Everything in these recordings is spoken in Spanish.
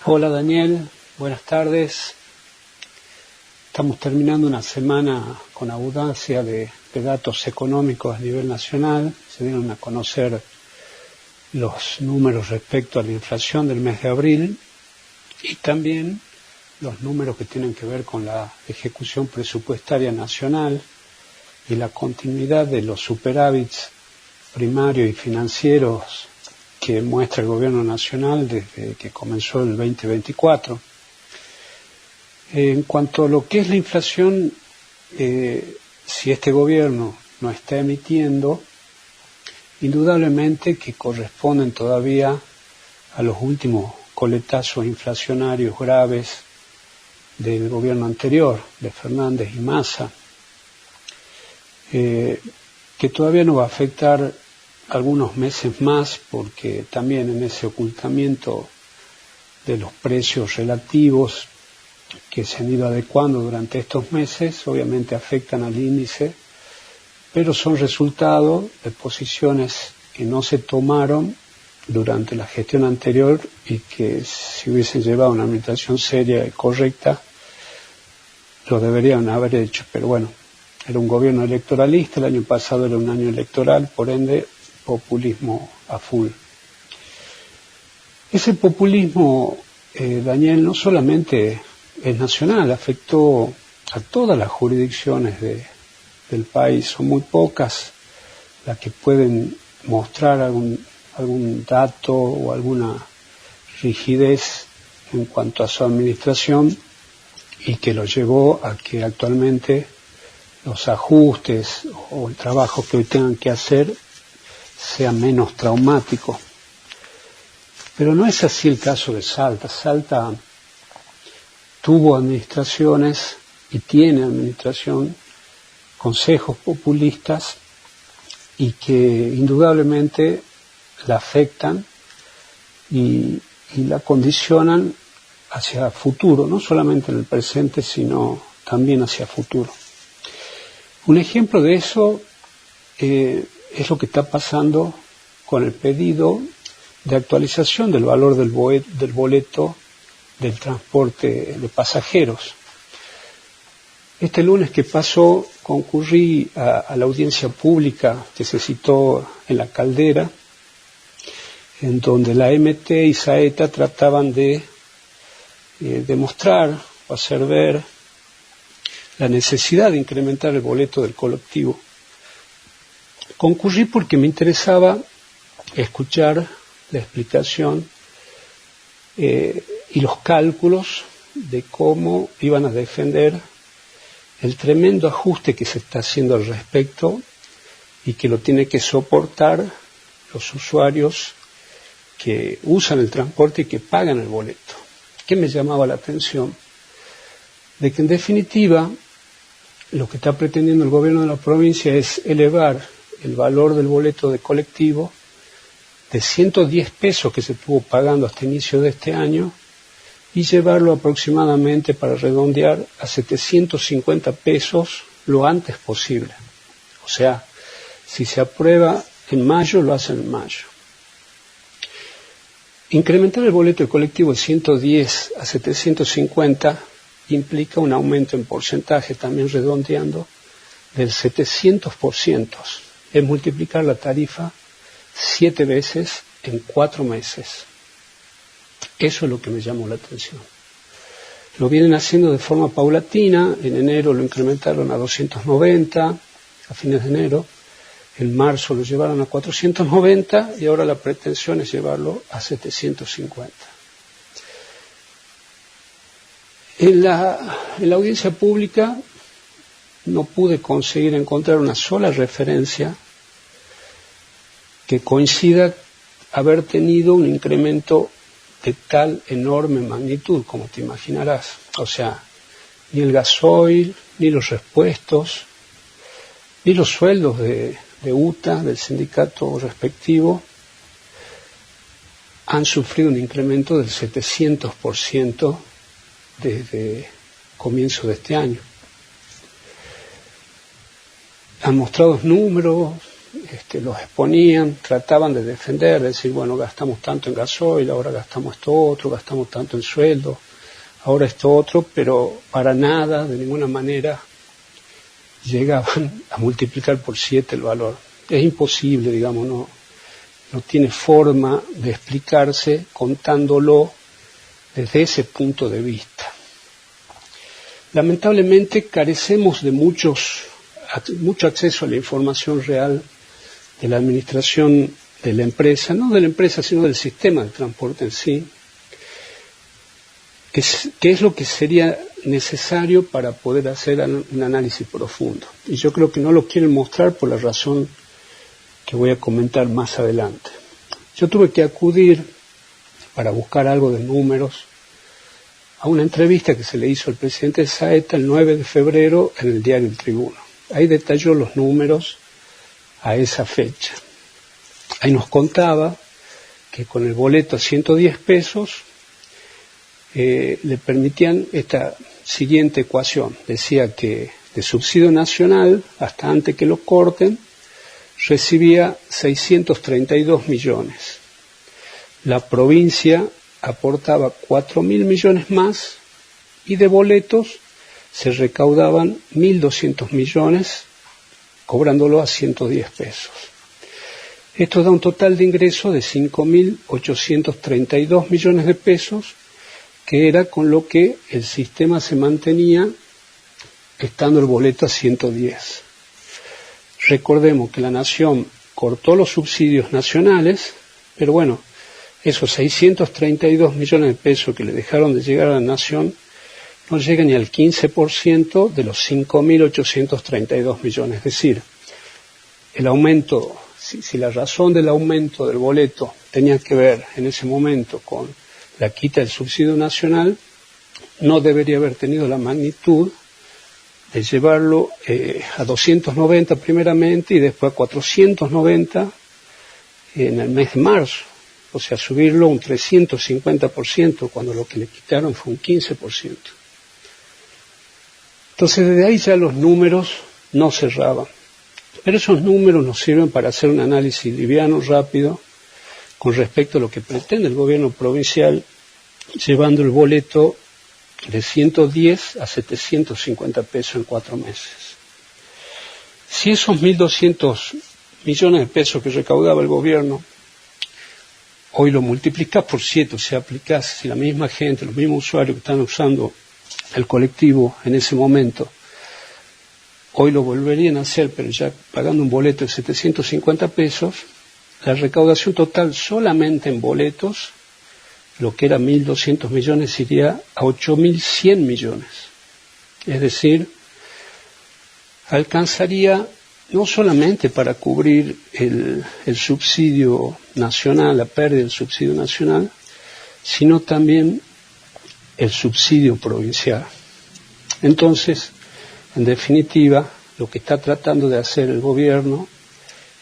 Hola Daniel, buenas tardes. Estamos terminando una semana con abundancia de datos económicos a nivel nacional. Se dieron a conocer los números respecto a la inflación del mes de abril y también los números que tienen que ver con la ejecución presupuestaria nacional y la continuidad de los superávits primarios y financieros que muestra el gobierno nacional desde que comenzó el 2024. En cuanto a lo que es la inflación, si este gobierno no está emitiendo, indudablemente que corresponden todavía a los últimos coletazos inflacionarios graves del gobierno anterior, de Fernández y Massa, que todavía no va a afectar algunos meses más, porque también en ese ocultamiento de los precios relativos que se han ido adecuando durante estos meses, obviamente afectan al índice, pero son resultado de posiciones que no se tomaron durante la gestión anterior y que si hubiesen llevado una administración seria y correcta, lo deberían haber hecho. Pero bueno, era un gobierno electoralista, el año pasado era un año electoral, por ende, populismo a full. Ese populismo, Daniel, no solamente es nacional, afectó a todas las jurisdicciones del país. Son muy pocas las que pueden mostrar algún dato o alguna rigidez en cuanto a su administración y que lo llevó a que actualmente los ajustes o el trabajo que hoy tengan que hacer sea menos traumático. Pero no es así el caso de Salta. Salta tuvo administraciones y tiene administración, consejos populistas y que indudablemente la afectan y la condicionan hacia futuro, no solamente en el presente, sino también hacia futuro. Un ejemplo de eso es lo que está pasando con el pedido de actualización del valor del boleto del transporte de pasajeros. Este lunes que pasó concurrí a la audiencia pública que se citó en La Caldera, en donde la MT y Saeta trataban de demostrar o hacer ver la necesidad de incrementar el boleto del colectivo. Concurrí porque me interesaba escuchar la explicación y los cálculos de cómo iban a defender el tremendo ajuste que se está haciendo al respecto y que lo tienen que soportar los usuarios que usan el transporte y que pagan el boleto. ¿Qué me llamaba la atención? De que en definitiva lo que está pretendiendo el gobierno de la provincia es elevar el valor del boleto de colectivo de 110 pesos que se estuvo pagando hasta inicio de este año y llevarlo aproximadamente, para redondear, a 750 pesos lo antes posible. O sea, si se aprueba en mayo, lo hacen en mayo. Incrementar el boleto de colectivo de 110 a 750 implica un aumento en porcentaje, también redondeando, del 700%. Es multiplicar la tarifa 7 veces en 4 meses. Eso es lo que me llamó la atención. Lo vienen haciendo de forma paulatina. En enero lo incrementaron a 290, a fines de enero. En marzo lo llevaron a 490 y ahora la pretensión es llevarlo a 750. En la audiencia pública no pude conseguir encontrar una sola referencia que coincida haber tenido un incremento de tal enorme magnitud como te imaginarás. O sea, ni el gasoil, ni los repuestos, ni los sueldos de UTA, del sindicato respectivo, han sufrido un incremento del 700% desde comienzo de este año. Han mostrado números los exponían, trataban de defender, de decir, bueno, gastamos tanto en gasoil, ahora gastamos esto otro, gastamos tanto en sueldo, ahora esto otro, pero para nada, de ninguna manera, llegaban a multiplicar por 7 el valor. Es imposible, digamos, no tiene forma de explicarse contándolo desde ese punto de vista. Lamentablemente carecemos de mucho acceso a la información real de la administración de la empresa, no de la empresa, sino del sistema de transporte en sí, que es lo que sería necesario para poder hacer un análisis profundo. Y yo creo que no lo quieren mostrar por la razón que voy a comentar más adelante. Yo tuve que acudir, para buscar algo de números, a una entrevista que se le hizo al presidente Saeta el 9 de febrero en el diario El Tribuno. Ahí detalló los números a esa fecha. Ahí nos contaba que con el boleto a 110 pesos le permitían esta siguiente ecuación. Decía que de subsidio nacional, hasta antes que lo corten, recibía 632 millones. La provincia aportaba 4.000 millones más y de boletos se recaudaban 1.200 millones, cobrándolo a 110 pesos. Esto da un total de ingreso de 5.832 millones de pesos, que era con lo que el sistema se mantenía estando el boleto a 110. Recordemos que la Nación cortó los subsidios nacionales, pero bueno, esos 632 millones de pesos que le dejaron de llegar a la Nación no llegan ni al 15% de los 5.832 millones. Es decir, el aumento, si la razón del aumento del boleto tenía que ver en ese momento con la quita del subsidio nacional, no debería haber tenido la magnitud de llevarlo a 290 primeramente y después a 490 en el mes de marzo. O sea, subirlo un 350% cuando lo que le quitaron fue un 15%. Entonces, desde ahí ya los números no cerraban. Pero esos números nos sirven para hacer un análisis liviano, rápido, con respecto a lo que pretende el gobierno provincial, llevando el boleto de 110 a 750 pesos en 4 meses. Si esos 1.200 millones de pesos que recaudaba el gobierno, hoy lo multiplicás por 7, o sea, aplicás, si la misma gente, los mismos usuarios que están usando el colectivo en ese momento, hoy lo volverían a hacer, pero ya pagando un boleto de 750 pesos, la recaudación total solamente en boletos, lo que era 1.200 millones, iría a 8.100 millones. Es decir, alcanzaría no solamente para cubrir el subsidio nacional, la pérdida del subsidio nacional, sino también el subsidio provincial. Entonces, en definitiva, lo que está tratando de hacer el gobierno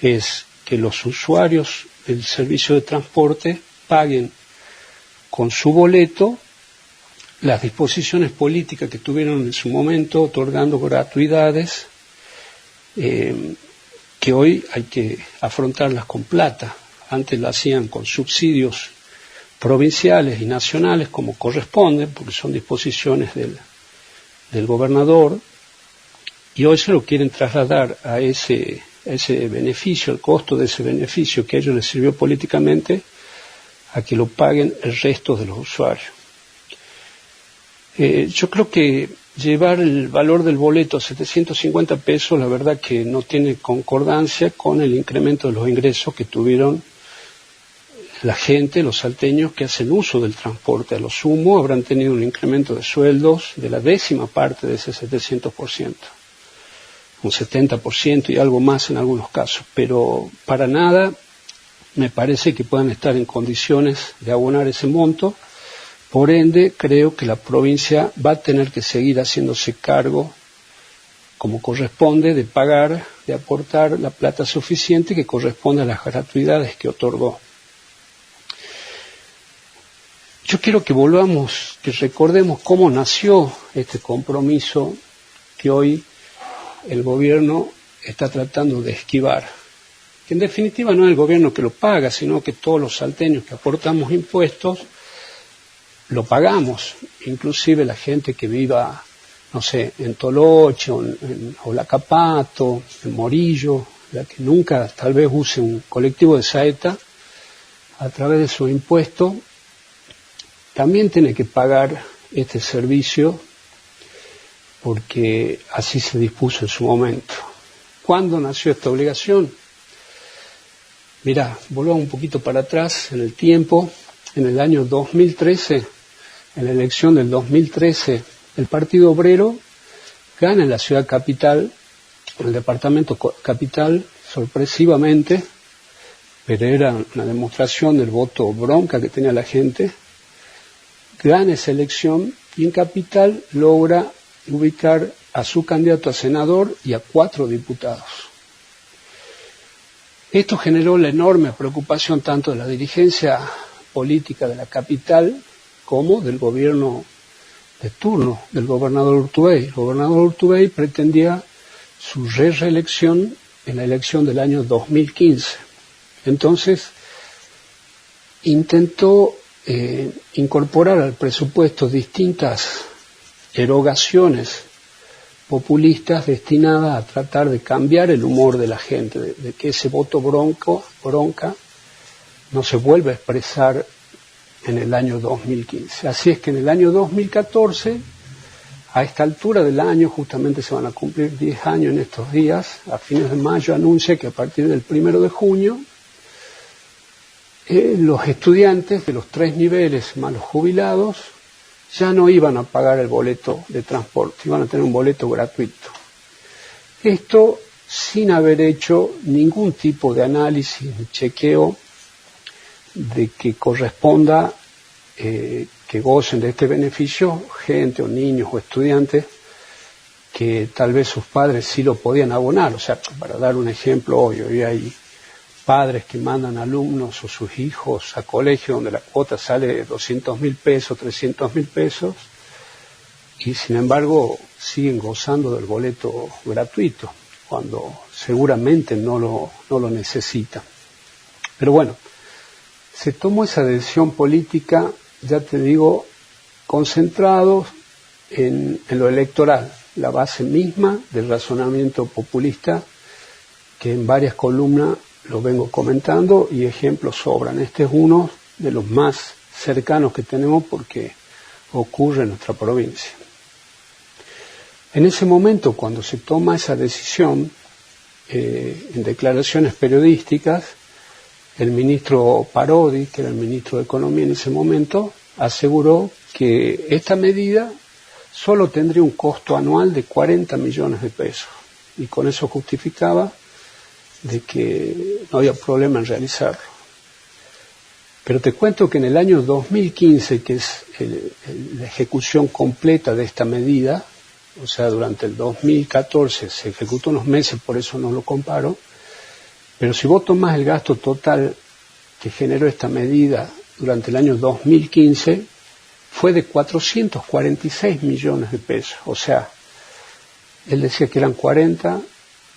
es que los usuarios del servicio de transporte paguen con su boleto las disposiciones políticas que tuvieron en su momento, otorgando gratuidades, que hoy hay que afrontarlas con plata. Antes lo hacían con subsidios provinciales y nacionales como corresponden, porque son disposiciones del gobernador, y hoy se lo quieren trasladar a ese beneficio, el costo de ese beneficio que a ellos les sirvió políticamente, a que lo paguen el resto de los usuarios. Yo creo que llevar el valor del boleto a 750 pesos, la verdad que no tiene concordancia con el incremento de los ingresos que tuvieron la gente, los salteños que hacen uso del transporte. A lo sumo habrán tenido un incremento de sueldos de la 10ª parte de ese 700%, un 70% y algo más en algunos casos, pero para nada me parece que puedan estar en condiciones de abonar ese monto. Por ende, creo que la provincia va a tener que seguir haciéndose cargo, como corresponde, de pagar, de aportar la plata suficiente que corresponde a las gratuidades que otorgó. Yo quiero que volvamos, que recordemos cómo nació este compromiso que hoy el gobierno está tratando de esquivar. que en definitiva no es el gobierno que lo paga, sino que todos los salteños que aportamos impuestos lo pagamos, inclusive la gente que viva, no sé, en Toloche o en Olacapato, en Morillo, la que nunca tal vez use un colectivo de saeta, a través de su impuesto, también tiene que pagar este servicio porque así se dispuso en su momento. ¿Cuándo nació esta obligación? Mirá, volvamos un poquito para atrás en el tiempo. En el año 2013, en la elección del 2013, el Partido Obrero gana en la ciudad capital, en el departamento capital, sorpresivamente, pero era una demostración del voto bronca que tenía la gente. Gana esa elección y en capital logra ubicar a su candidato a senador y a 4 diputados. Esto generó la enorme preocupación tanto de la dirigencia política de la capital como del gobierno de turno, del gobernador Urtubey. El gobernador Urtubey pretendía su reelección en la elección del año 2015. Entonces, intentó incorporar al presupuesto distintas erogaciones populistas destinadas a tratar de cambiar el humor de la gente, de que ese voto bronca no se vuelva a expresar en el año 2015. Así es que en el año 2014, a esta altura del año, justamente se van a cumplir 10 años en estos días, a fines de mayo anuncia que a partir del 1 de junio, los estudiantes de los 3 niveles más los jubilados ya no iban a pagar el boleto de transporte, iban a tener un boleto gratuito. Esto sin haber hecho ningún tipo de análisis, ni chequeo de que corresponda que gocen de este beneficio gente o niños o estudiantes que tal vez sus padres sí lo podían abonar. O sea, para dar un ejemplo, hoy hay padres que mandan alumnos o sus hijos a colegio donde la cuota sale de 200.000 pesos, 300.000 pesos, y sin embargo siguen gozando del boleto gratuito, cuando seguramente no lo necesitan. Pero bueno, se tomó esa decisión política, ya te digo, concentrados en lo electoral, la base misma del razonamiento populista que en varias columnas lo vengo comentando y ejemplos sobran. Este es uno de los más cercanos que tenemos porque ocurre en nuestra provincia. En ese momento, cuando se toma esa decisión, en declaraciones periodísticas, el ministro Parodi, que era el ministro de Economía en ese momento, aseguró que esta medida solo tendría un costo anual de 40 millones de pesos y con eso justificaba de que no había problema en realizarlo. Pero te cuento que en el año 2015, que es la ejecución completa de esta medida, o sea, durante el 2014 se ejecutó unos meses, por eso no lo comparo, pero si vos tomás el gasto total que generó esta medida durante el año 2015, fue de 446 millones de pesos. O sea, él decía que eran 40,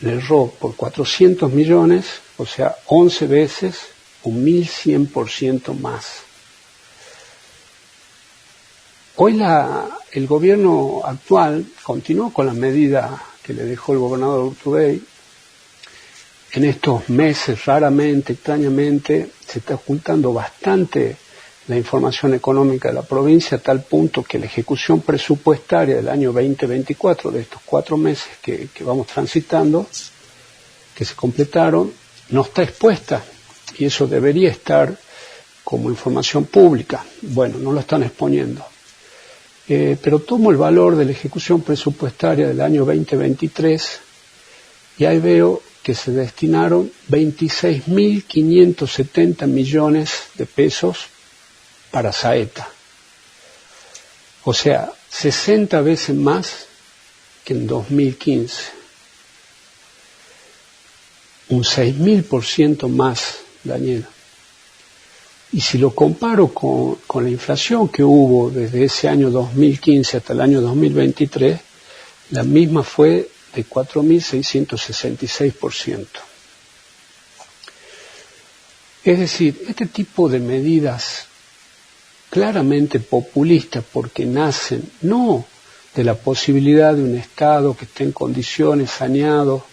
le erró por 400 millones, o sea, 11 veces, un 1100% más. Hoy el gobierno actual continuó con la medida que le dejó el gobernador Urtubey. En estos meses, raramente, extrañamente, se está ocultando bastante la información económica de la provincia, a tal punto que la ejecución presupuestaria del año 2024, de estos 4 meses que vamos transitando, que se completaron, no está expuesta, y eso debería estar como información pública. Bueno, no lo están exponiendo. Pero tomo el valor de la ejecución presupuestaria del año 2023 y ahí veo que se destinaron 26.570 millones de pesos para saeta. O sea, 60 veces más que en 2015. Un 6.000% más, Daniel. Y si lo comparo con la inflación que hubo desde ese año 2015 hasta el año 2023, la misma fue de 4.666%. Es decir, este tipo de medidas claramente populistas, porque nacen no de la posibilidad de un Estado que esté en condiciones saneado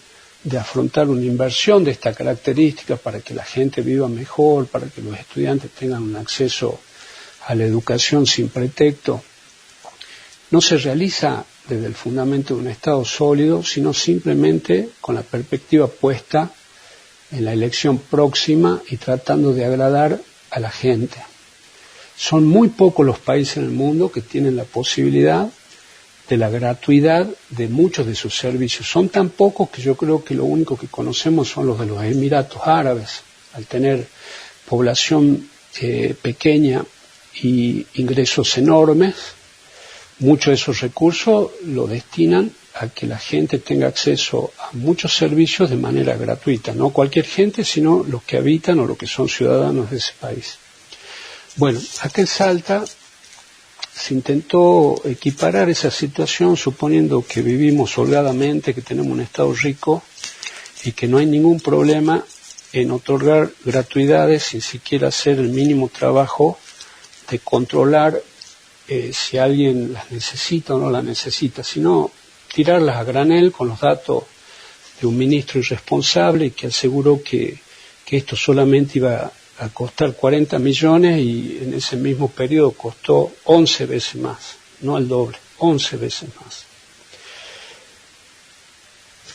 de afrontar una inversión de esta característica para que la gente viva mejor, para que los estudiantes tengan un acceso a la educación sin pretexto, no se realiza desde el fundamento de un Estado sólido, sino simplemente con la perspectiva puesta en la elección próxima y tratando de agradar a la gente. Son muy pocos los países en el mundo que tienen la posibilidad de la gratuidad de muchos de sus servicios. Son tan pocos que yo creo que lo único que conocemos son los de los Emiratos Árabes. Al tener población pequeña y ingresos enormes, muchos de esos recursos lo destinan a que la gente tenga acceso a muchos servicios de manera gratuita. No cualquier gente, sino los que habitan o los que son ciudadanos de ese país. Bueno, acá en Salta se intentó equiparar esa situación suponiendo que vivimos holgadamente, que tenemos un Estado rico y que no hay ningún problema en otorgar gratuidades sin siquiera hacer el mínimo trabajo de controlar si alguien las necesita o no las necesita, sino tirarlas a granel con los datos de un ministro irresponsable que aseguró que esto solamente iba a costar 40 millones y en ese mismo periodo costó 11 veces más, no al doble, 11 veces más.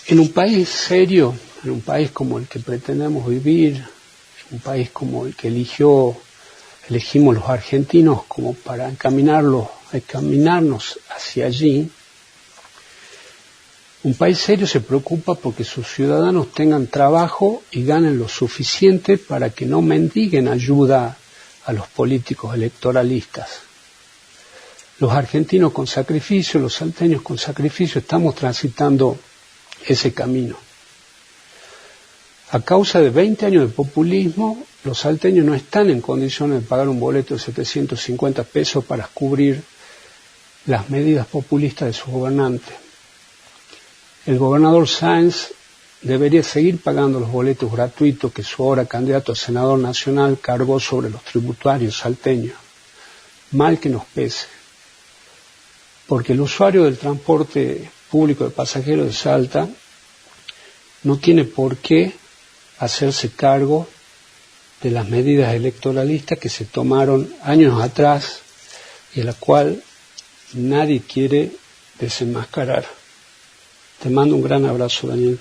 En un país serio, en un país como el que pretendemos vivir, un país como el que elegimos los argentinos como para encaminarnos hacia allí, un país serio se preocupa porque sus ciudadanos tengan trabajo y ganen lo suficiente para que no mendiguen ayuda a los políticos electoralistas. Los argentinos con sacrificio, los salteños con sacrificio, estamos transitando ese camino. A causa de 20 años de populismo, los salteños no están en condiciones de pagar un boleto de 750 pesos para cubrir las medidas populistas de su gobernante. El gobernador Sáenz debería seguir pagando los boletos gratuitos que su ahora candidato a senador nacional cargó sobre los tributarios salteños. Mal que nos pese, porque el usuario del transporte público de pasajeros de Salta no tiene por qué hacerse cargo de las medidas electoralistas que se tomaron años atrás y a la cual nadie quiere desenmascarar. Te mando un gran abrazo, Daniel.